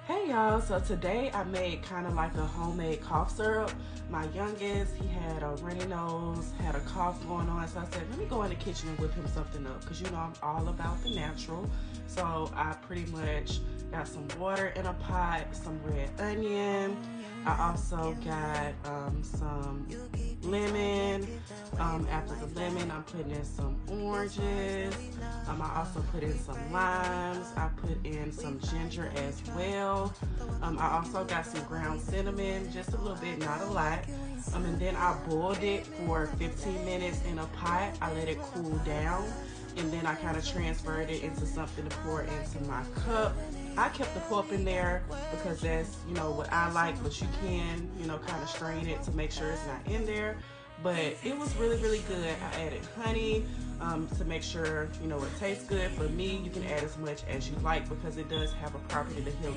Hey y'all, so today I made kind of like a homemade cough syrup. My youngest, he had a runny nose, had a cough going on, so I said, let me go in the kitchen and whip him something up, because you know I'm all about the natural. So I pretty much got some water in a pot, some red onion. I also got some lemon. After the lemon, I'm putting in some oranges. I also put in some limes. I put in some ginger as well. I also got some ground cinnamon, just a little bit, not a lot. And then I boiled it for 15 minutes in a pot. I let it cool down, and then I kind of transferred it into something to pour into my cup. I kept the pulp in there because that's, you know, what I like, but you can, you know, kind of strain it to make sure it's not in there. But it was really, really good. I added honey to make sure, you know, it tastes good. For me, you can add as much as you like because it does have a property to heal